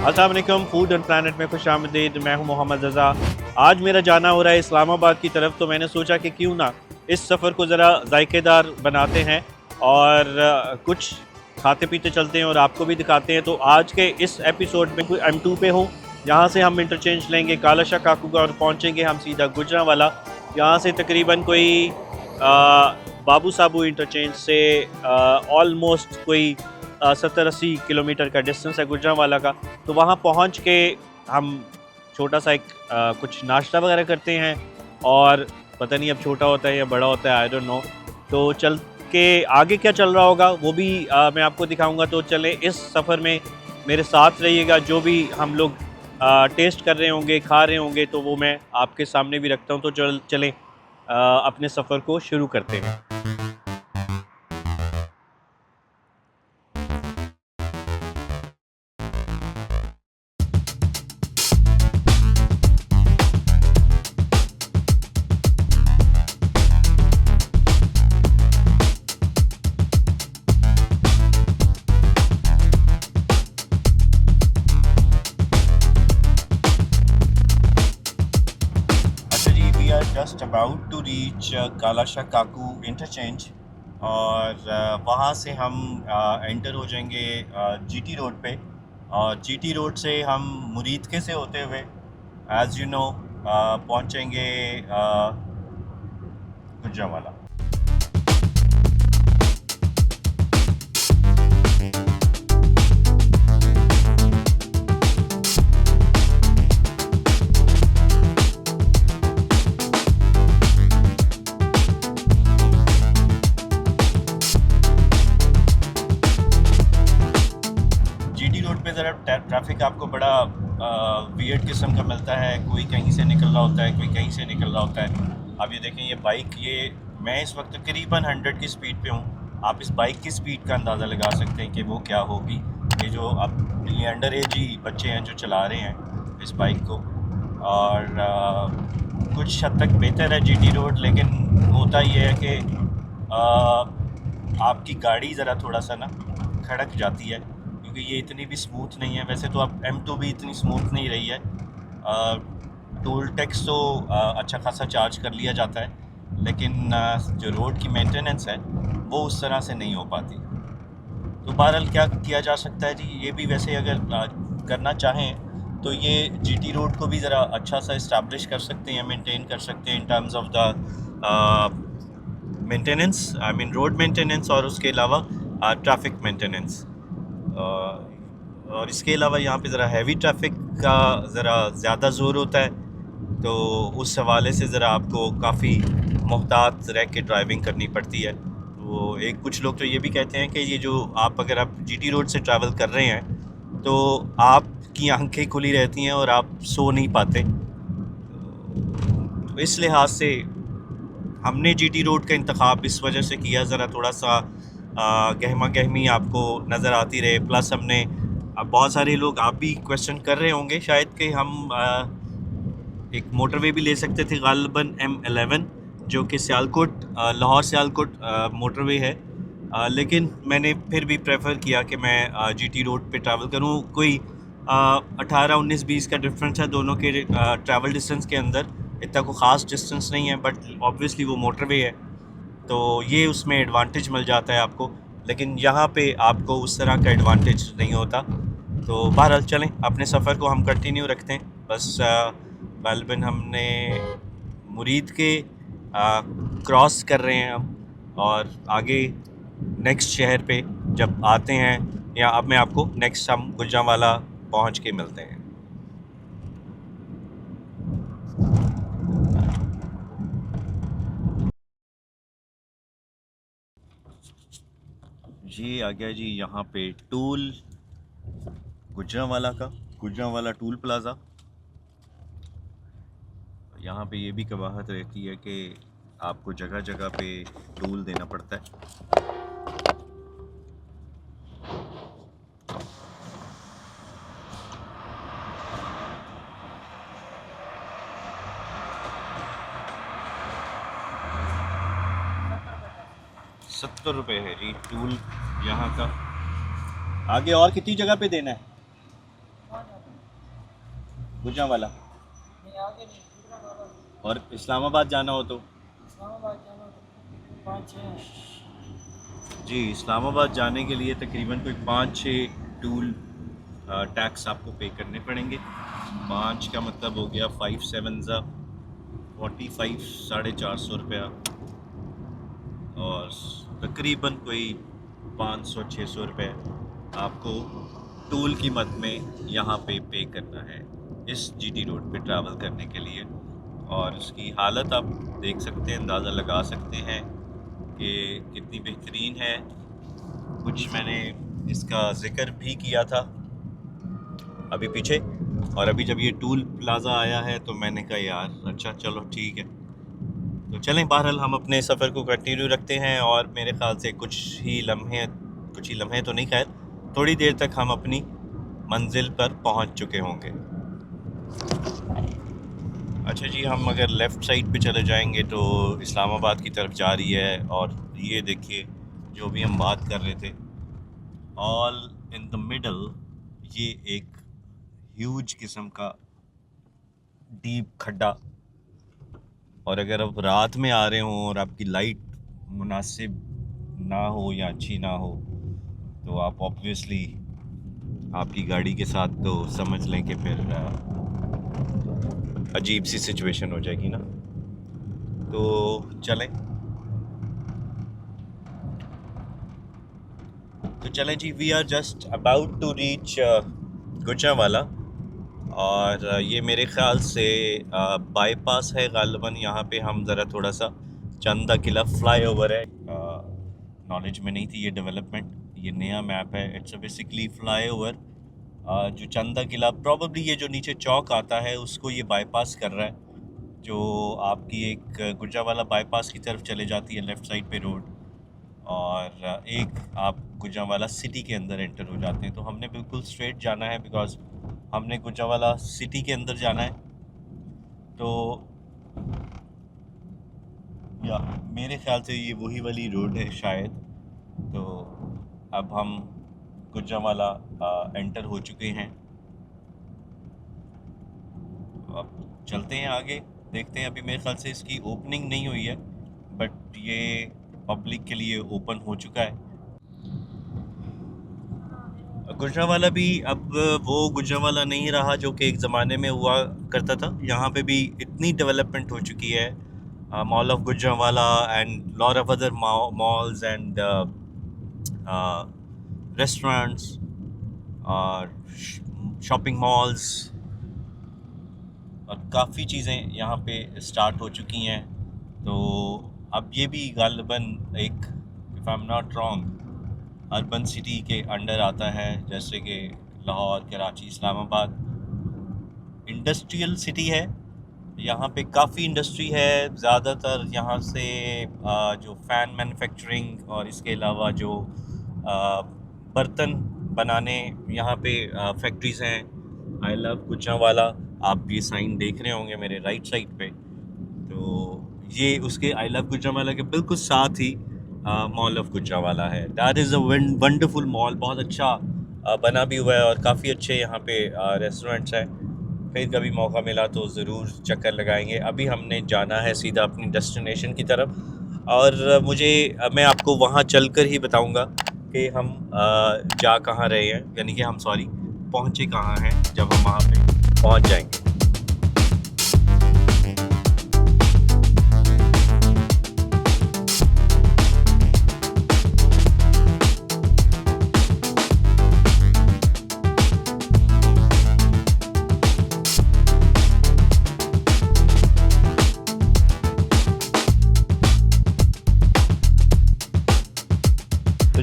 अस्सलाम वालेकुम, food and planet में खुश आमदीद। मैं हूं मोहम्मद रज़ा। आज मेरा जाना हो रहा है इस्लामाबाद की तरफ, तो मैंने सोचा कि क्यों ना इस सफ़र को ज़रा जायकेदार बनाते हैं और कुछ खाते पीते चलते हैं और आपको भी दिखाते हैं। तो आज के इस एपिसोड में M2 पे हूँ, यहाँ से हम इंटरचेंज लेंगे काला शाह काकू का और पहुँचेंगे हम सीधा गुजरांवाला। यहाँ से तकरीबन कोई बाबू साबू इंटरचेंज से ऑलमोस्ट कोई 70-80 किलोमीटर का डिस्टेंस है गुजरांवाला का। तो वहाँ पहुँच के हम छोटा सा एक कुछ नाश्ता वगैरह करते हैं और पता नहीं अब छोटा होता है या बड़ा होता है, आई डोंट नो। तो चल के आगे क्या चल रहा होगा वो भी मैं आपको दिखाऊंगा। तो चले इस सफ़र में मेरे साथ रहिएगा। जो भी हम लोग टेस्ट कर रहे होंगे, खा रहे होंगे, तो वो मैं आपके सामने भी रखता हूँ। तो चलें अपने सफ़र को शुरू करते हैं। जस्ट अबाउट टू रीच काला शाह काकू इंटरचेंज और वहाँ से हम एंटर हो जाएंगे GT रोड पे। और GT रोड से हम मुरीदके से होते हुए एज़ यू नो पहुँचेंगे गुजरांवाला। ज़रा ट्रैफिक आपको बड़ा वियर्ड किस्म का मिलता है। कोई कहीं से निकल रहा होता है, कोई कहीं से निकल रहा होता है। अब ये देखें, ये बाइक, ये मैं इस वक्त तकरीबन 100 की स्पीड पे हूँ। आप इस बाइक की स्पीड का अंदाज़ा लगा सकते हैं कि वो क्या होगी। ये जो अब ये अंडर एज ही बच्चे हैं जो चला रहे हैं इस बाइक को। और कुछ हद तक बेहतर है GT रोड, लेकिन होता ये है कि आपकी गाड़ी ज़रा थोड़ा सा ना खड़क जाती है, क्योंकि ये इतनी भी स्मूथ नहीं है। वैसे तो अब M2 भी इतनी स्मूथ नहीं रही है। टोल टैक्स तो अच्छा खासा चार्ज कर लिया जाता है, लेकिन जो रोड की मेंटेनेंस है वो उस तरह से नहीं हो पाती। तो बहरहाल क्या किया जा सकता है जी, ये भी वैसे अगर करना चाहें तो ये GT रोड को भी ज़रा अच्छा सा इस्टेब्लिश कर सकते हैं, मेंटेन कर सकते हैं in terms of the maintenance, I mean road maintenance, और उसके अलावा ट्रैफिक मेंटेनेंस। और इसके अलावा यहाँ पे ज़रा हैवी ट्रैफिक का ज़रा ज़्यादा ज़ोर होता है, तो उस हवाले से ज़रा आपको काफ़ी मुहतात रह के ड्राइविंग करनी पड़ती है। तो कुछ लोग तो ये भी कहते हैं कि ये जो अगर आप GT रोड से ट्रैवल कर रहे हैं तो आपकी आंखें खुली रहती हैं और आप सो नहीं पाते। तो इस लिहाज से हमने GT रोड का इंतखाब इस वजह से किया, ज़रा थोड़ा सा गहमा गहमी आपको नज़र आती रहे। प्लस हमने अब बहुत सारे लोग, आप भी क्वेश्चन कर रहे होंगे शायद कि हम एक मोटरवे भी ले सकते थे, गालिबन M11, जो कि सियालकोट लाहौर सियालकोट मोटरवे है। लेकिन मैंने फिर भी प्रेफर किया कि मैं GT रोड पे ट्रैवल करूं। कोई 18, 19, 20 का डिफरेंस है दोनों के ट्रैवल डिस्टेंस के अंदर। इतना कोई ख़ास डिस्टेंस नहीं है, बट ऑब्वियसली वो मोटरवे है तो ये उसमें एडवांटेज मिल जाता है आपको। लेकिन यहाँ पे आपको उस तरह का एडवांटेज नहीं होता। तो बहरहाल चलें, अपने सफ़र को हम कंटिन्यू रखते हैं। बस गालिबन हमने मुरीद के क्रॉस कर रहे हैं हम, और आगे नेक्स्ट शहर पे जब आते हैं, या अब मैं आपको नेक्स्ट हम गुजरांवाला पहुँच के मिलते हैं। ये आ गया जी यहाँ पे टूल गुजरांवाला का, गुजरांवाला टूल प्लाज़ा। यहाँ पे ये भी कवाहत रहती है कि आपको जगह जगह पे टूल देना पड़ता है। 70 रुपये है जी टूल यहाँ का। आगे और कितनी जगह पे देना है? गुजरांवाला। नहीं आगे नहीं, गुजरांवाला नहीं। और इस्लामाबाद जाना हो तो? इस्लामाबाद जाना तो 5-6 हैं। जी, इस्लामाबाद जाने के लिए तकरीबन कोई 5-6 टूल टैक्स आपको पे करने पड़ेंगे। 5 का मतलब हो गया 5 7 ज़ा 45, 450 रुपया, और तकरीबन कोई 500-600 रुपये आपको टूल कीमत में यहाँ पे करना है इस जीटी रोड पे ट्रैवल करने के लिए। और उसकी हालत आप देख सकते हैं, अंदाज़ा लगा सकते हैं कि कितनी बेहतरीन है। कुछ मैंने इसका ज़िक्र भी किया था अभी पीछे, और अभी जब ये टूल प्लाज़ा आया है तो मैंने कहा यार अच्छा चलो ठीक है, तो चलें बहरहाल हम अपने सफ़र को कंटिन्यू रखते हैं। और मेरे ख़्याल से कुछ ही लम्हे तो नहीं, खैर थोड़ी देर तक हम अपनी मंजिल पर पहुंच चुके होंगे। अच्छा जी, हम अगर लेफ़्ट साइड पे चले जाएंगे तो इस्लामाबाद की तरफ जा रही है। और ये देखिए जो भी हम बात कर रहे थे, ऑल इन द मिडल ये एक ह्यूज किस्म का डीप खड्डा। और अगर आप रात में आ रहे हों और आपकी लाइट मुनासिब ना हो या अच्छी ना हो तो आप ऑब्वियसली आपकी गाड़ी के साथ तो समझ लें कि फिर अजीब सी सिचुएशन हो जाएगी ना। तो चलें जी, we are just about to reach Gujranwala. और ये मेरे ख़्याल से बाईपास है गालिबन। यहाँ पे हम ज़रा थोड़ा सा चंदा किला फ्लाईओवर है, नॉलेज में नहीं थी ये डेवलपमेंट, ये नया मैप है। इट्स बेसिकली फ्लाईओवर जो चंदा किला, प्रॉबली ये जो नीचे चौक आता है उसको ये बाईपास कर रहा है, जो आपकी एक गुजरांवाला बाईपास की तरफ चले जाती है लेफ़्ट साइड पे रोड, और एक आप गुजरांवाला सिटी के अंदर एंटर हो जाते हैं। तो हमने बिल्कुल स्ट्रेट जाना है बिकॉज़ हमने गुजरांवाला सिटी के अंदर जाना है। तो या मेरे ख्याल से ये वही वाली रोड है शायद। तो अब हम गुजरांवाला एंटर हो चुके हैं। अब चलते हैं आगे, देखते हैं। अभी मेरे ख्याल से इसकी ओपनिंग नहीं हुई है, बट ये पब्लिक के लिए ओपन हो चुका है। गुजरांवाला भी अब वो गुजरांवाला नहीं रहा जो कि एक ज़माने में हुआ करता था। यहाँ पे भी इतनी डेवलपमेंट हो चुकी है, mall of Gujranwala and lot of other malls and restaurants और शॉपिंग मॉल्स, और काफ़ी चीज़ें यहाँ पे स्टार्ट हो चुकी हैं। तो अब ये भी गालिबन एक, if I am not wrong, urban city के अंडर आता है, जैसे कि लाहौर, कराची, इस्लामाबाद। इंडस्ट्रियल सिटी है, यहाँ पे काफ़ी इंडस्ट्री है। ज़्यादातर यहाँ से जो फ़ैन मैन्युफैक्चरिंग और इसके अलावा जो बर्तन बनाने यहाँ पे फैक्ट्रीज़ हैं। आई लव गुजरांवाला, आप ये साइन देख रहे होंगे मेरे राइट साइड पे, तो ये उसके आई लव गुजरांवाला के बिल्कुल साथ ही मॉल ऑफ गुजरांवाला है। That is a wonderful mall, बहुत अच्छा बना भी हुआ है, और काफ़ी अच्छे यहाँ पे रेस्टोरेंट्स हैं। फिर कभी मौका मिला तो ज़रूर चक्कर लगाएंगे। अभी हमने जाना है सीधा अपनी डेस्टिनेशन की तरफ, और मैं आपको वहाँ चलकर ही बताऊँगा कि हम जा कहाँ रहे हैं, यानी कि हम पहुँचे कहाँ हैं जब हम वहाँ पे पहुँच जाएंगे।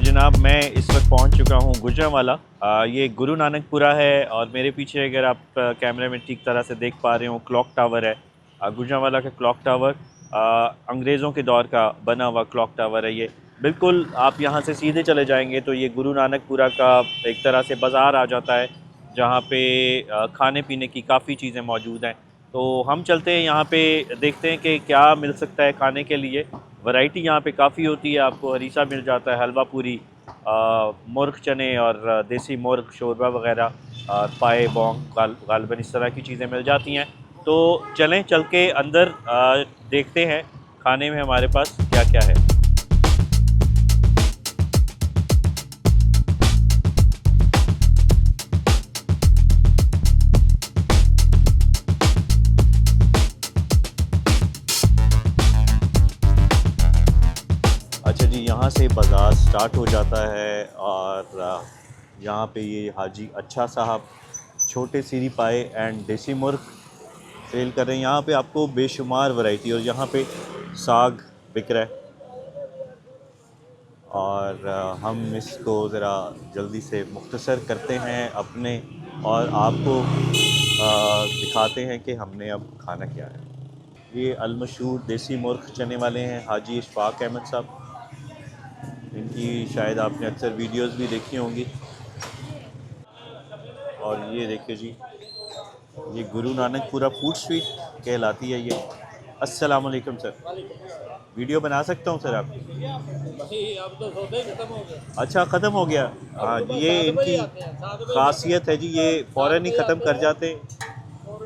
जनाब, मैं इस वक्त पहुंच चुका हूं गुजरांवाला। ये गुरु नानकपुरा है, और मेरे पीछे अगर आप कैमरे में ठीक तरह से देख पा रहे हो, क्लॉक टावर है। गुजरांवाला का क्लॉक टावर अंग्रेज़ों के दौर का बना हुआ क्लॉक टावर है। ये बिल्कुल आप यहाँ से सीधे चले जाएंगे तो ये गुरु नानकपुरा का एक तरह से बाज़ार आ जाता है, जहाँ पे खाने पीने की काफ़ी चीज़ें मौजूद हैं। तो हम चलते हैं यहाँ पे, देखते हैं कि क्या मिल सकता है खाने के लिए। वैरायटी यहाँ पे काफ़ी होती है, आपको हरीसा मिल जाता है, हलवा पूरी, मुर्ग चने और देसी मुर्ग शोरबा वगैरह। और पाए बोंग गालबन इस तरह की चीज़ें मिल जाती हैं। तो चलें चल के अंदर देखते हैं खाने में हमारे पास क्या क्या है। अच्छा जी, यहाँ से बाज़ार स्टार्ट हो जाता है और यहाँ पे ये हाजी अच्छा साहब छोटे सीरी पाए एंड देसी मुर्ग सेल कर रहे हैं। यहाँ पे आपको बेशुमार वैरायटी, और यहाँ पे साग बिक रहा है। और हम इसको ज़रा जल्दी से मुख्तसर करते हैं अपने, और आपको दिखाते हैं कि हमने अब खाना क्या है। ये अलमशहूर देसी मुर्ग चने वाले हैं हाजी इशफाक अहमद साहब। इनकी शायद आपने अक्सर वीडियोस भी देखी होंगी। और ये देखिए जी, ये गुरु नानकपुरा फूड स्ट्रीट कहलाती है ये। अस्सलाम वालेकुम सर, वीडियो बना सकता हूँ सर आप? भाई अब तो सौदे ही खत्म हो गए। अच्छा, ख़त्म हो गया। अब हाँ, सुबह ये 7 बजे इनकी आते हैं, 7 बजे खासियत है जी, ये 7 फ़ौरन ही बजे ख़त्म आते कर हैं जाते हैं और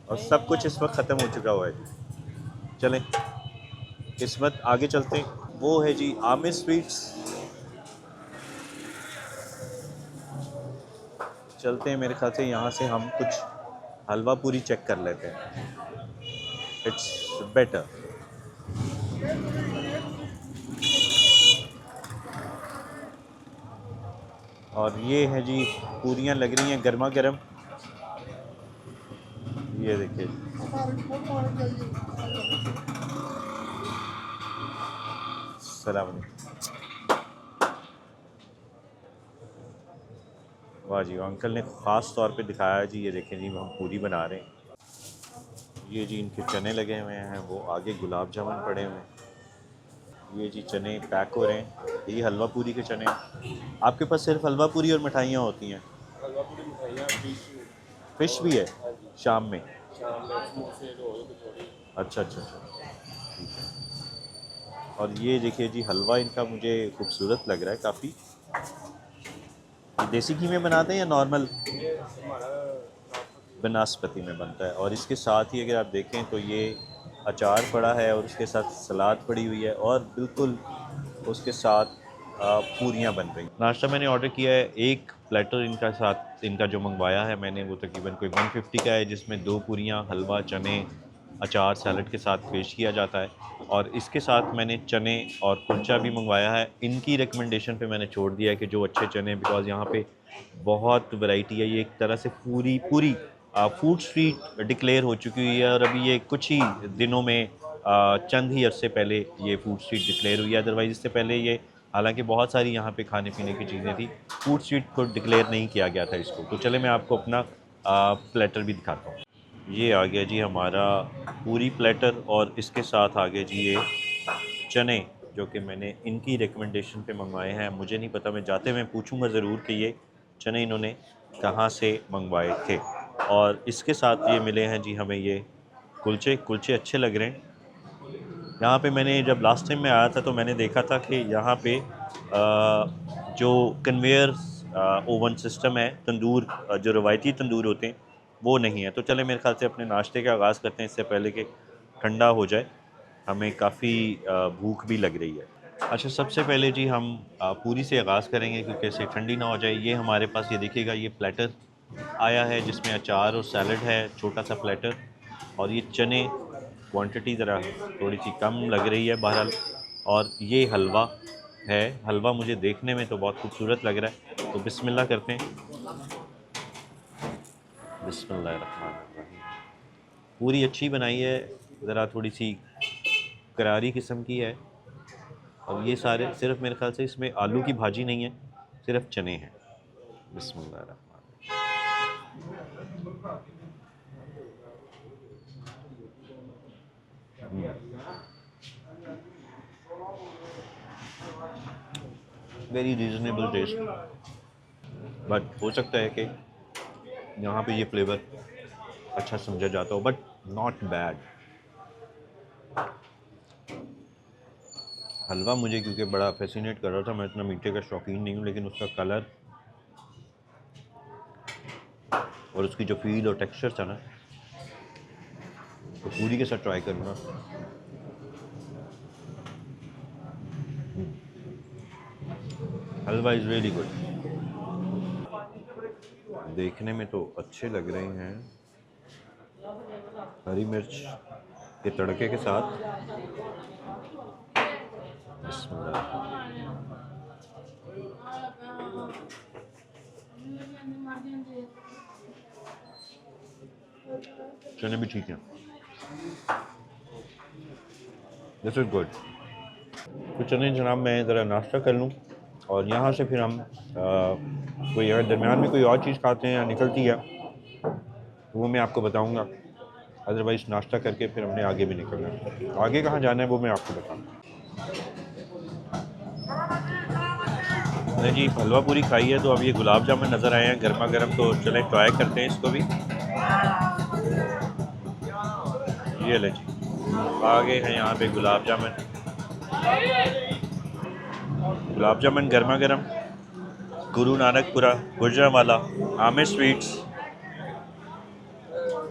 और नहीं सब नहीं कुछ इस आते। वक्त ख़त्म हो चुका हुआ है। चलें किस्मत आगे चलते हैं। वो है जी आमिर स्वीट्स। चलते हैं, मेरे ख्याल से यहाँ से हम कुछ हलवा पूरी चेक कर लेते हैं, इट्स बेटर। और ये है जी, पूरियाँ लग रही हैं गर्मा गर्म। ये देखिए, सलाम अलैकुम। वाह जी, अंकल ने ख़ास तौर पे दिखाया है जी। ये देखें जी, हम पूरी बना रहे हैं। ये जी इनके चने लगे हुए हैं, वो आगे गुलाब जामुन पड़े हुए हैं। ये जी चने पैक हो रहे हैं, ये हलवा पूरी के चने हैं। आपके पास सिर्फ हलवा पूरी और मिठाइयाँ होती हैं? हलवा पूरी मिठाइयाँ फ़िश भी है हाँ जी शाम में? शाम में समोसे रोल कचौड़ी। अच्छा अच्छा अच्छा, ठीक है। और ये देखिए जी, हलवा इनका मुझे खूबसूरत लग रहा है काफ़ी। ये देसी घी में बनाते हैं या नॉर्मल ये हमारा नाशपाती। बनास्पति में बनता है? और इसके साथ ही अगर आप देखें तो ये अचार पड़ा है और उसके साथ सलाद पड़ी हुई है, और बिल्कुल उसके साथ पूरियाँ बन रही हैं। नाश्ता मैंने ऑर्डर किया है, एक प्लेटर इनका साथ, इनका जो मंगवाया है मैंने वो तकरीबन कोई 150 का है, जिसमें 2 पूरियाँ, हलवा, चने, अचार, सैलड के साथ पेश किया जाता है। और इसके साथ मैंने चने और कुलचा भी मंगवाया है। इनकी रिकमेंडेशन पे मैंने छोड़ दिया है कि जो अच्छे चने, बिकॉज़ यहाँ पे बहुत वैरायटी है। ये एक तरह से पूरी पूरी फूड स्ट्रीट डिक्लेयर हो चुकी हुई है, और अभी ये कुछ ही दिनों में चंद ही अरसे पहले ये फूड स्ट्रीट डिक्लेयर हुई है। अदरवाइज़ इससे पहले ये, हालांकि बहुत सारी यहाँ पे खाने पीने की चीज़ें थी, फूड स्ट्रीट को डिक्लेयर नहीं किया गया था इसको। तो चले मैं आपको अपना प्लेटर भी दिखाता हूँ। ये आ गया जी हमारा पूरी प्लेटर, और इसके साथ आ गए जी ये चने, जो कि मैंने इनकी रिकमेंडेशन पे मंगवाए हैं। मुझे नहीं पता, मैं जाते हुए पूछूंगा ज़रूर कि ये चने इन्होंने कहाँ से मंगवाए थे। और इसके साथ ये मिले हैं जी हमें ये कुलचे। कुलचे अच्छे लग रहे हैं। यहाँ पे मैंने जब लास्ट टाइम मैं आया था तो मैंने देखा था कि यहाँ पे जो कन्वेयर ओवन सिस्टम है, तंदूर, जो रवायती तंदूर होते हैं वो नहीं है। तो चले मेरे ख्याल से अपने नाश्ते का आगाज़ करते हैं, इससे पहले कि ठंडा हो जाए। हमें काफ़ी भूख भी लग रही है। अच्छा, सबसे पहले जी हम पूरी से आगाज़ करेंगे क्योंकि इससे ठंडी ना हो जाए। ये हमारे पास, ये देखिएगा, ये प्लेटर आया है जिसमें अचार और सैलड है, छोटा सा प्लेटर। और ये चने, क्वांटिटी ज़रा थोड़ी सी कम लग रही है बहरहाल। और ये हलवा है। हलवा मुझे देखने में तो बहुत खूबसूरत लग रहा है, तो बिस्मिल्लाह करते हैं। बिस्मिल्लाहिर्रहमानिर्रहीम। पूरी अच्छी बनाई है, ज़रा थोड़ी सी करारी किस्म की है। और ये सारे, सिर्फ मेरे ख्याल से इसमें आलू की भाजी नहीं है, सिर्फ चने हैं। बिस्मिल्लाहिर्रहमानिर्रहीम। वेरी रीज़नेबल टेस्ट, बट हो सकता है कि यहाँ पे ये फ्लेवर अच्छा समझा जाता हो, बट नॉट बैड। हलवा मुझे क्योंकि बड़ा फैसिनेट कर रहा था, मैं इतना मीठे का शौकीन नहीं हूँ, लेकिन उसका कलर और उसकी जो फील और टेक्सचर था ना, तो पूरी के साथ ट्राई करूँगा। हलवा इज़ रियली गुड। देखने में तो अच्छे लग रहे हैं, हरी मिर्च के तड़के के साथ। बिस्मिल्लाह। चने भी ठीक हैं, दिस इज गुड। तो चने जनाब, मैं ज़रा नाश्ता कर लूँ और यहाँ से फिर हम कोई अगर दरमियान में कोई और चीज़ खाते हैं या निकलती है तो वो मैं आपको बताऊँगा। अदरवाइज़ नाश्ता करके फिर हमने आगे भी निकलना है। आगे कहाँ जाना है वो मैं आपको बताऊँगा। नहीं जी, हलवा पूरी खाई है, तो अब ये गुलाब जामुन नज़र आए हैं गर्मा गर्म, तो चलें ट्राई करते हैं इसको भी। ये ले जी, आ गए हैं यहाँ पे गुलाब जामुन गर्मा गर्म, Guru Nanakpura Gujranwala Aamir sweets.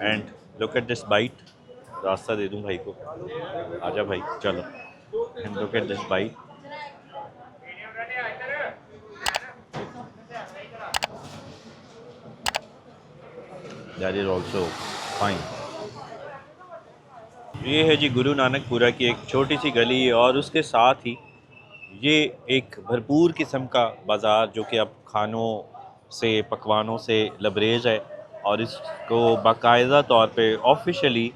And look at this bite. रास्ता दे दूं भाई को, आजा भाई चलो। And look at this bite. That is also fine. ये है जी गुरु नानकपुरा की एक छोटी सी गली, और उसके साथ ही ये एक भरपूर किस्म का बाज़ार जो कि अब खानों से, पकवानों से लबरेज है, और इसको बाकायदा तौर पे ऑफिशियली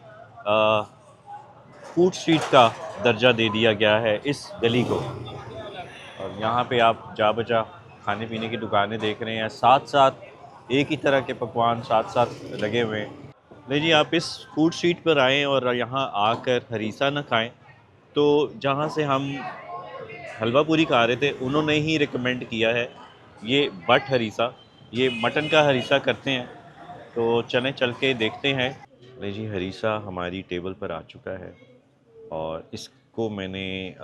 फूड स्ट्रीट का दर्जा दे दिया गया है इस गली को। और यहाँ पे आप जा बजा खाने पीने की दुकानें देख रहे हैं, साथ साथ एक ही तरह के पकवान साथ साथ लगे हुए हैं। नहीं जी, आप इस फूड स्ट्रीट पर आएँ और यहाँ आकर हरीसा ना खाएं, तो जहाँ से हम हलवा पूरी खा रहे थे उन्होंने ही रिकमेंड किया है ये बट हरीसा, ये मटन का हरीसा करते हैं, तो चलें चल के देखते हैं। नहीं जी, हरीसा हमारी टेबल पर आ चुका है और इसको मैंने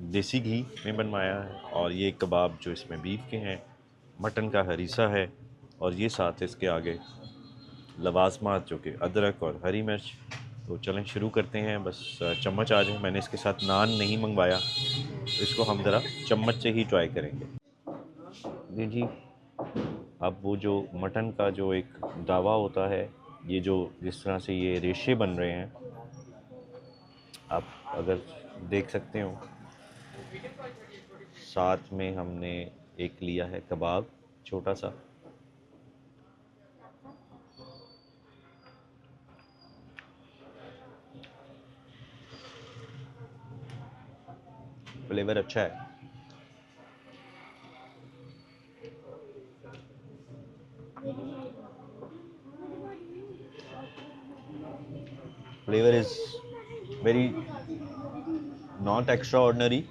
देसी घी में बनवाया है, और ये कबाब जो इसमें बीफ के हैं, मटन का हरीसा है, और ये साथ इसके आगे लवाजमात जो कि अदरक और हरी मिर्च। तो चलें शुरू करते हैं। बस चम्मच आ जाए। मैंने इसके साथ नान नहीं मंगवाया, तो इसको हम ज़रा चम्मच से ही ट्राई करेंगे। जी, अब वो जो मटन का जो एक दावा होता है, ये जो जिस तरह से ये रेशे बन रहे हैं, आप अगर देख सकते हो, साथ में हमने एक लिया है कबाब छोटा सा। फ्लेवर अच्छा है। Flavour is very not extraordinary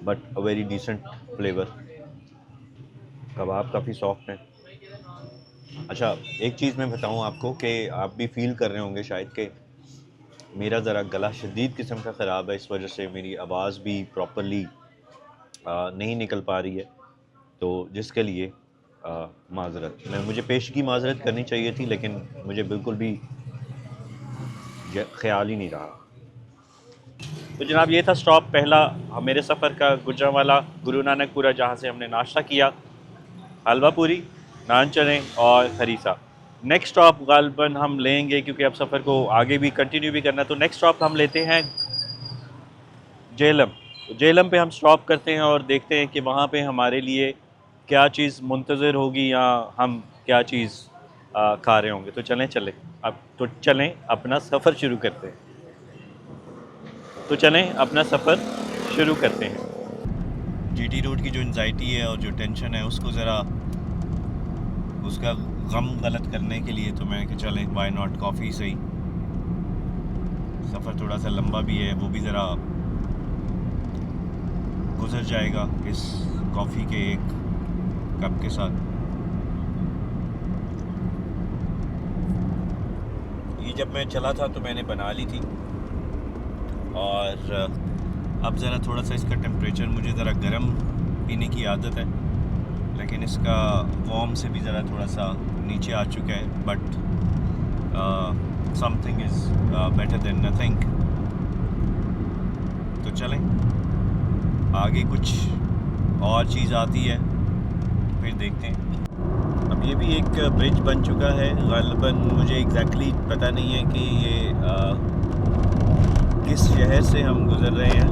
but a very decent flavour. Kebab काफ़ी सॉफ्ट है। अच्छा, एक चीज़ मैं बताऊं आपको कि आप भी फील कर रहे होंगे शायद कि मेरा ज़रा गला शदीद किस्म का ख़राब है, इस वजह से मेरी आवाज़ भी प्रॉपरली नहीं निकल पा रही है, तो जिसके लिए माज़रत। मुझे पेशगी माज़रत करनी चाहिए थी, लेकिन मुझे बिल्कुल भी ख्याल ही नहीं रहा। तो जनाब, ये था स्टॉप पहला मेरे सफ़र का, गुजरांवाला गुरु नानकपुरा, जहाँ से हमने नाश्ता किया, हलवा पूरी, नान चने और हरीसा। नेक्स्ट स्टॉप गालबन हम लेंगे, क्योंकि अब सफ़र को आगे भी कंटिन्यू भी करना, तो नेक्स्ट स्टॉप हम लेते हैं जेहलम। तो जेहलम पे हम स्टॉप करते हैं और देखते हैं कि वहाँ पे हमारे लिए क्या चीज़ मुंतज़र होगी, या हम क्या चीज़ खा रहे होंगे। तो चलें अपना सफ़र शुरू करते हैं। जीटी रोड की जो एंजाइटी है और जो टेंशन है, उसको ज़रा उसका गम गलत करने के लिए तो मैंने कहा चलें, वाई नॉट, कॉफ़ी सही। सफ़र थोड़ा सा लंबा भी है, वो भी ज़रा गुजर जाएगा इस कॉफ़ी के एक कप के साथ। ये जब मैं चला था तो मैंने बना ली थी, और अब ज़रा थोड़ा सा इसका टेम्परेचर, मुझे ज़रा गर्म पीने की आदत है, लेकिन इसका वॉर्म से भी ज़रा थोड़ा सा नीचे आ चुका है, but something is better than nothing. तो चलें, आगे कुछ और चीज़ आती है फिर देखते हैं। अब ये भी एक ब्रिज बन चुका है, ग़ालिबन मुझे एग्जैक्टली पता नहीं है कि ये किस शहर से हम गुज़र रहे हैं,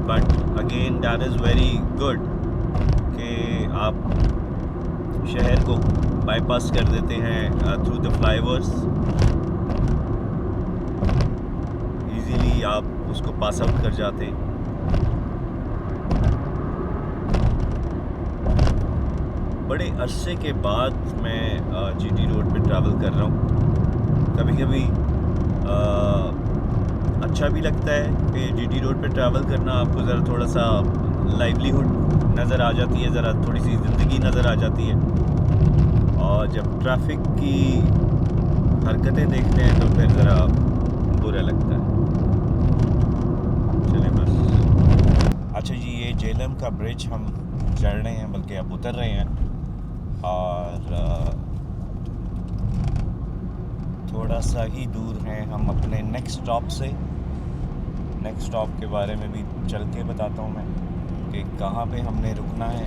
but again that is very good कि आप शहर को बाईपास कर देते हैं थ्रू द फ्लाईओवर्स। इजीली आप उसको पास आउट कर जाते हैं। बड़े अरसे के बाद मैं जीटी रोड पे ट्रैवल कर रहा हूँ। कभी कभी अच्छा भी लगता है कि जीटी रोड पे ट्रैवल करना, आपको ज़रा थोड़ा सा लाइवलीहुड नज़र आ जाती है, ज़रा थोड़ी सी ज़िंदगी नज़र आ जाती है। और जब ट्रैफिक की हरकतें देखते हैं तो फिर ज़रा बुरा लगता है। चलें बस। अच्छा जी, ये जेलम का ब्रिज हम चढ़ रहे हैं, बल्कि अब उतर रहे हैं, और थोड़ा सा ही दूर हैं हम अपने नेक्स्ट स्टॉप से। नेक्स्ट स्टॉप के बारे में भी चल के बताता हूँ मैं कि कहाँ पे हमने रुकना है।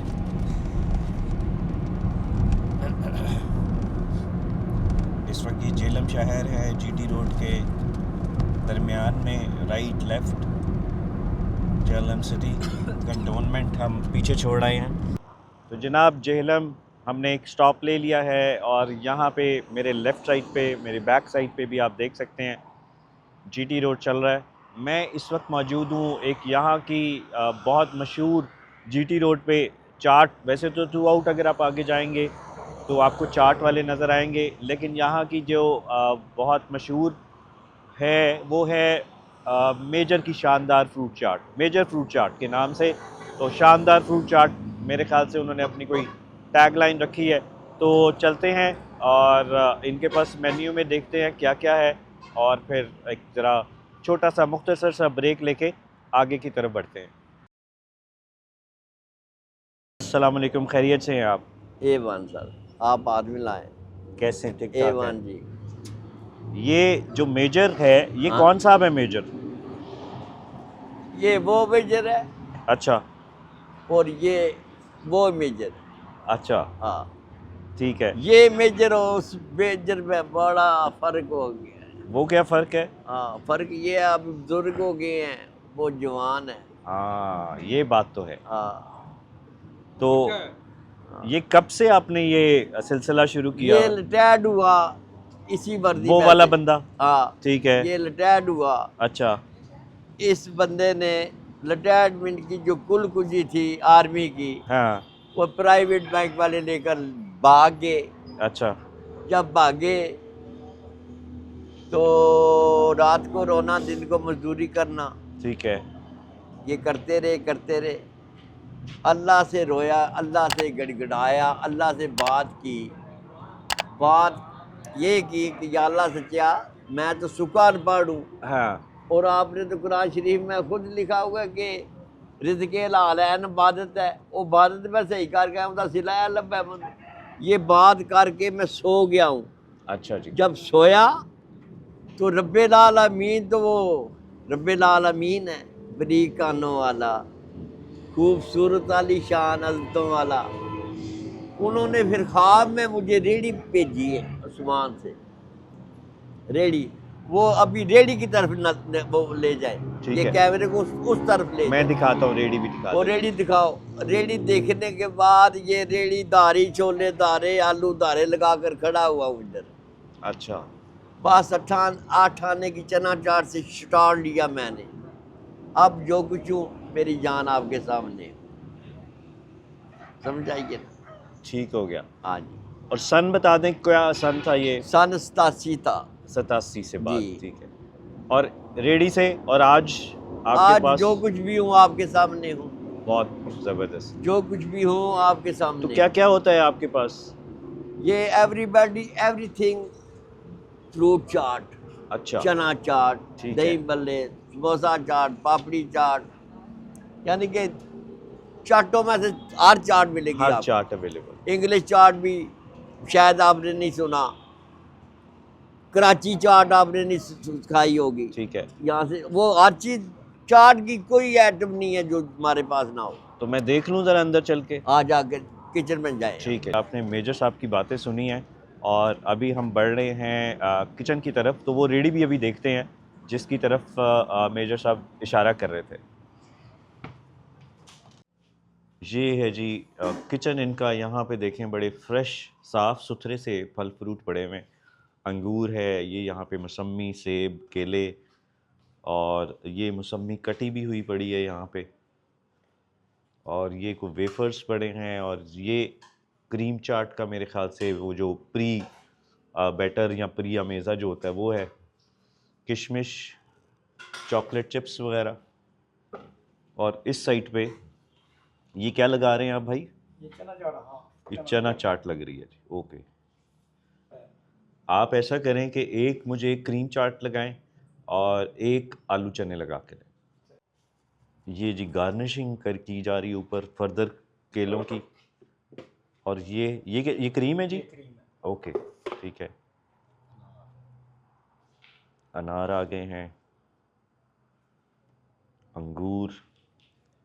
इस वक्त ये जेलम शहर है, जीटी रोड के दरमियान में, right left Jhelum city cantonment हम पीछे छोड़ रहे हैं। तो जनाब जेहलम हमने एक स्टॉप ले लिया है, और यहाँ पे मेरे लेफ़्ट साइड पे, मेरे बैक साइड पे भी आप देख सकते हैं जीटी रोड चल रहा है। मैं इस वक्त मौजूद हूँ एक यहाँ की बहुत मशहूर जीटी रोड पे चाट। वैसे तो थ्रू आउट अगर आप आगे जाएंगे तो आपको चाट वाले नज़र आएंगे, लेकिन यहाँ की जो बहुत मशहूर है वो है मेजर की शानदार फ्रूट चाट, मेजर फ्रूट चाट के नाम से। तो शानदार फ्रूट चाट, मेरे ख्याल से उन्होंने अपनी कोई टैगलाइन रखी है। तो चलते हैं और इनके पास मेन्यू में देखते हैं क्या क्या है, और फिर एक ज़रा छोटा सा मुख्तसर सा ब्रेक लेके आगे की तरफ बढ़ते हैं। अस्सलाम वालेकुम, खैरियत से हैं आप? A1 सर, आप आदमी लाएं। कैसे हैं? ठीक ठाक A1 हैं? जी। ये जो मेजर है, ये हाँ। कौन सा है मेजर? ये वो मेजर है अच्छा और ये वो मेजर है। अच्छा, हाँ, ठीक है। ये मेजर और उस मेजर में बड़ा फर्क हो गया है। वो क्या फ़र्क है? हाँ, फर्क ये है, अब बुजुर्ग हो गए हैं, वो जवान है। हाँ, ये बात तो है। हाँ, तो ये कब से आपने ये सिलसिला शुरू किया? ये रिटायर्ड हुआ इसी वर्दी वो में वाला से। बंदा? हाँ, ठीक है। ये रिटायर्ड हुआ। अच्छा इस बंदे ने रिटायरमेंट की जो कुल कुजी थी आर्मी की, हाँ, वो प्राइवेट बैंक वाले लेकर भाग गए। अच्छा जब भागे तो रात को रोना, दिन को मजदूरी करना, ठीक है। ये करते रहे। अल्लाह से रोया, अल्लाह से गड़गड़ाया, अल्लाह से बात ये की कि या अल्लाह सच्चा, मैं तो सुखा अनपढ़ हूँ, हाँ और आपने तो कुरान शरीफ में खुद लिखा हुआ है कि रिज़्क़े हलाल है, इबादत है, वो इबादत में सही करके उनका सिलाया लब्बा है। ये बात करके मैं सो गया हूँ। अच्छा जी। जब सोया तो रब्बेल आलमीन, तो वो रब्बेल आलमीन है, बरीक कानों वाला, खूबसूरत वाली शान अज़मतों वाला। उन्होंने फिर ख्वाब में मुझे रेड़ी भेजी है आसमान से। रेड़ी, वो अभी रेड़ी की तरफ न वो ले जाए, ठीक ये है। कैमरे को उस तरफ ले मैं जाए। दिखाता हूँ, रेडी भी दिखाता वो हूँ। रेड़ी दिखाओ। रेड़ी देखने के बाद ये रेड़ी दारी, छोले दारे, आलू दारे लगा कर खड़ा हुआ हूँ इधर। अच्छा बस 8 आने की चना चाट से स्टार्ट लिया मैंने। अब जो कुछ हूँ, मेरी जान आपके सामने, समझ आइए ना? ठीक हो गया। हाँ जी। और सन बता दें, क्या सन था ये? सन 87 था 87 से बाद, जी। ठीक है। और रेडी से, और आज आपके आज पास? जो कुछ भी हूँ आपके सामने हूँ, बहुत ज़बरदस्त। जो कुछ भी हूँ आपके तो सामने। क्या क्या होता है आपके पास? ये एवरीबॉडी एवरीथिंग, फ्रूट चाट, अच्छा चना चाट, ठीक दही है। बल्ले, समोसा चाट, पापड़ी चाट, यानी कि चाटों में से हर चाट मिलेगी हर आपको। चाट अवेलेबल। इंग्लिश चाट भी शायद आपने नहीं सुना, कराची चाट आपने नहीं खाई होगी। ठीक है, यहाँ से वो हर चीज, चाट की कोई आइटम नहीं है जो हमारे पास ना हो। तो मैं देख लूँ ज़रा अंदर चल के? आ जाकर किचन में जाए। ठीक है, आपने मेजर साहब की बातें सुनी हैं और अभी हम बढ़ रहे हैं किचन की तरफ। तो वो रेडी भी अभी देखते हैं जिसकी तरफ मेजर साहब इशारा कर रहे थे। ये है जी किचन इनका। यहाँ पे देखें बड़े फ्रेश साफ़ सुथरे से फल फ्रूट पड़े हुए हैं। अंगूर है, ये यहाँ पे मौसमी, सेब, केले, और ये मौसमी कटी भी हुई पड़ी है यहाँ पे, और ये को वेफर्स पड़े हैं, और ये क्रीम चाट का मेरे ख्याल से वो जो प्री बैटर या प्री अमेज़ा जो होता है वो है, किशमिश, चॉकलेट चिप्स वगैरह। और इस साइड पे ये क्या लगा रहे हैं आप भाई? ये चना चाट, हाँ ये चना चाट लग रही है जी। ओके, आप ऐसा करें कि एक मुझे क्रीम चाट लगाएं और एक आलू चने लगा के दें। ये जी गार्निशिंग कर की जा रही है ऊपर फर्दर केलों की। और ये क्रीम है जी? क्रीम है। ओके, ठीक है। अनार आ गए हैं, अंगूर।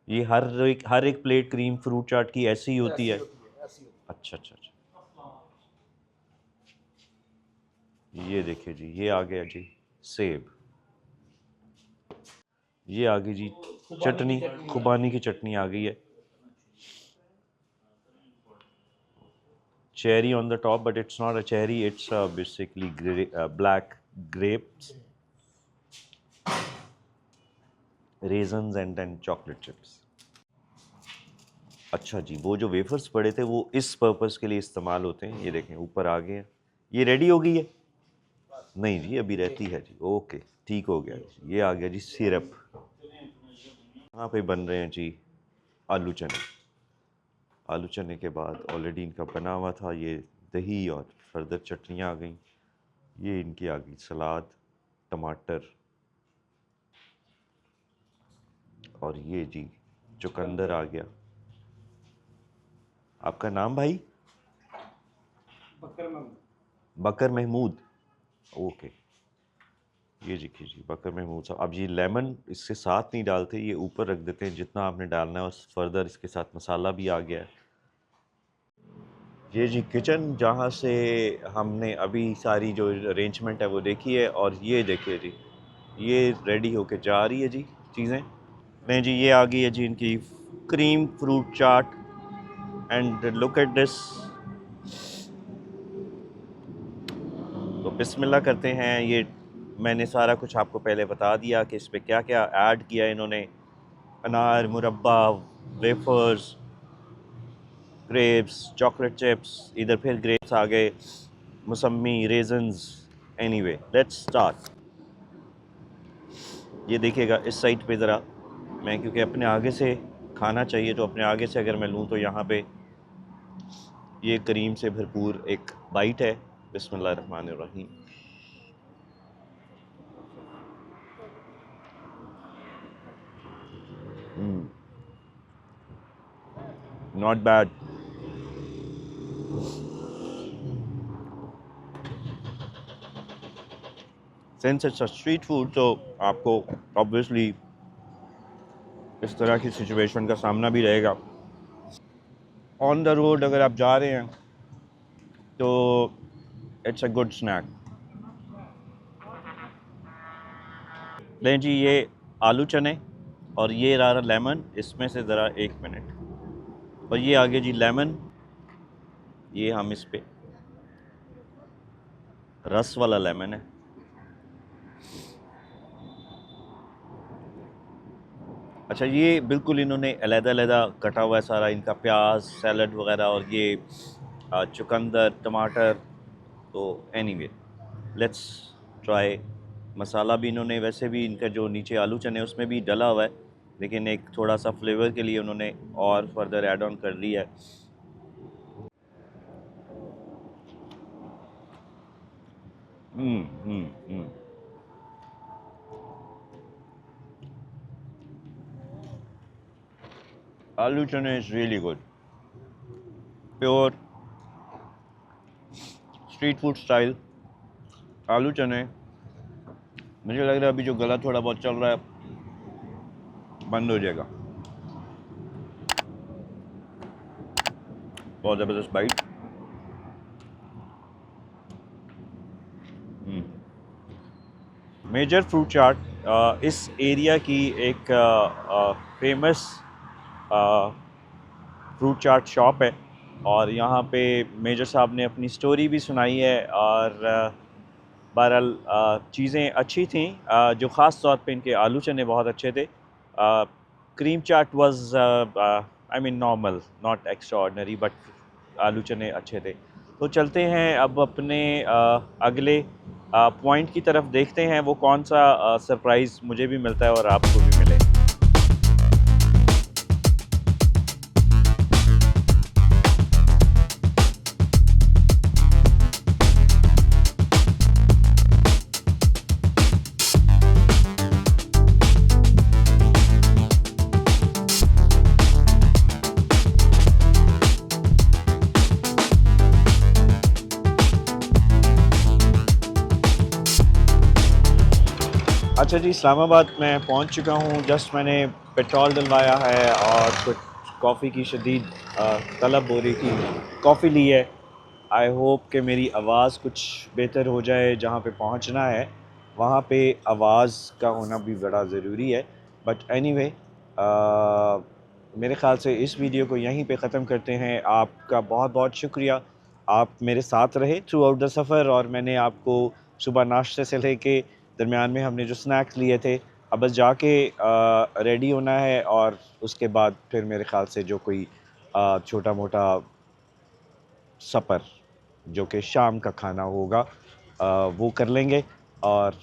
ये हर एक प्लेट क्रीम फ्रूट चाट की ऐसी ही होती है? ऐसी होती अच्छा अच्छा अच्छा। ये देखिए जी, ये आ गया जी सेब। ये आ गई जी चटनी, खुबानी की चटनी आ गई है। Cherry on the top, but it's not a cherry, it's basically black grapes, raisins and then chocolate chips. अच्छा जी, वो जो वेफर्स पड़े थे वो इस पर्पस के लिए इस्तेमाल होते हैं। ये देखें ऊपर आ गए हैं। ये रेडी हो गई है? नहीं जी, अभी रहती है जी। ओके, ठीक हो गया जी। ये आ गया जी सिरप। यहाँ पे बन रहे हैं जी आलू चने। आलू चने के बाद ऑलरेडी इनका बना हुआ था ये दही और फर्दर चटनियाँ आ गई। ये इनकी आ गई सलाद, टमाटर, और ये जी चुकंदर आ गया। आपका नाम भाई? बकर में। बकर महमूद। ओके, ये देखिए जी बकर महमूद साहब। अब ये लेमन इसके साथ नहीं डालते, ये ऊपर रख देते हैं जितना आपने डालना है, और फर्दर इसके साथ मसाला भी आ गया है। ये जी किचन जहाँ से हमने अभी सारी जो अरेंजमेंट है वो देखी है। और ये देखिए जी, ये रेडी होके जा रही है जी चीज़ें। नहीं जी, ये आ गई है जी इनकी cream fruit chaat. And look at this. तो बिस्मिल्लाह करते हैं। ये मैंने सारा कुछ आपको पहले बता दिया कि इस पर क्या क्या ऐड किया इन्होंने। अनार, मुरब्बा, वेफर्स, ग्रेप्स, चॉकलेट चिप्स, इधर फिर ग्रेप्स आ गए, मौसमी, रेजन्स। Anyway, let's start. ये देखिएगा इस साइड पे ज़रा, मैं क्योंकि अपने आगे से खाना चाहिए तो अपने आगे से अगर मैं लूँ तो यहाँ पे ये करीम से भरपूर एक बाइट है। बिस्मिल्लाह रहमान रहीम। Not bad. Since it's a street food तो आपको ऑब्वियसली इस तरह की सिचुएशन का सामना भी रहेगा। ऑन द रोड अगर आप जा रहे हैं तो इट्स अ गुड स्नैक। लें जी ये आलू चने और ये रहा लेमन। इसमें से ज़रा एक मिनट, और ये आगे जी लेमन। ये हम इस पे रस वाला लेमन है। अच्छा, ये बिल्कुल इन्होंने अलग-अलग कटा हुआ है सारा इनका प्याज, सैलड वगैरह, और ये चुकंदर, टमाटर। तो एनीवे लेट्स ट्राई। मसाला भी इन्होंने वैसे भी इनका जो नीचे आलू चने उसमें भी डला हुआ है, लेकिन एक थोड़ा सा फ्लेवर के लिए उन्होंने और फर्दर ऐड ऑन कर लिया है। हम्म हम्म हम्म आलू चने is really good, pure street food style आलू चने। मुझे लग रहा है अभी जो गला थोड़ा बहुत चल रहा है बंद हो जाएगा। बहुत ज़बरदस्त बाइट। मेजर फ्रूट चाट इस एरिया की एक फेमस फ्रूट चाट शॉप है और यहाँ पे मेजर साहब ने अपनी स्टोरी भी सुनाई है और बहरहाल चीज़ें अच्छी थी। जो ख़ास तौर पे इनके आलू चने बहुत अच्छे थे। Cream chaat was I mean normal, not extra ordinary, but आलू चने अच्छे थे। तो चलते हैं अब अपने अगले पॉइंट की तरफ, देखते हैं वो कौन सा सरप्राइज़ मुझे भी मिलता है और आपको भी मिले। अच्छा जी, इस्लामाबाद मैं पहुंच चुका हूं। जस्ट मैंने पेट्रोल डलवाया है और कुछ कॉफ़ी की शदीद तलब हो रही थी, कॉफ़ी ली है। आई होप कि मेरी आवाज़ कुछ बेहतर हो जाए। जहां पे पहुंचना है वहां पे आवाज़ का होना भी बड़ा ज़रूरी है। बट एनीवे, मेरे ख़्याल से इस वीडियो को यहीं पे ख़त्म करते हैं। आपका बहुत बहुत शुक्रिया, आप मेरे साथ रहे थ्रू आउट द सफ़र और मैंने आपको सुबह नाश्ते से लेके दरमियान में हमने जो स्नैक्स लिए थे, अब बस जाके रेडी होना है और उसके बाद फिर मेरे ख़्याल से जो कोई छोटा मोटा सफ़र जो कि शाम का खाना होगा वो कर लेंगे। और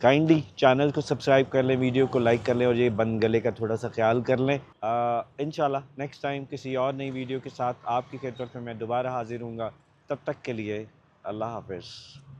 काइंडली चैनल को सब्सक्राइब कर लें, वीडियो को लाइक कर लें और ये बंद गले का थोड़ा सा ख्याल कर लें। इंशाल्लाह नेक्स्ट टाइम किसी और नई वीडियो के साथ आपकी खिदमत में मैं दोबारा हाजिर हूँगा। तब तक के लिए अल्लाह हाफ़िज़।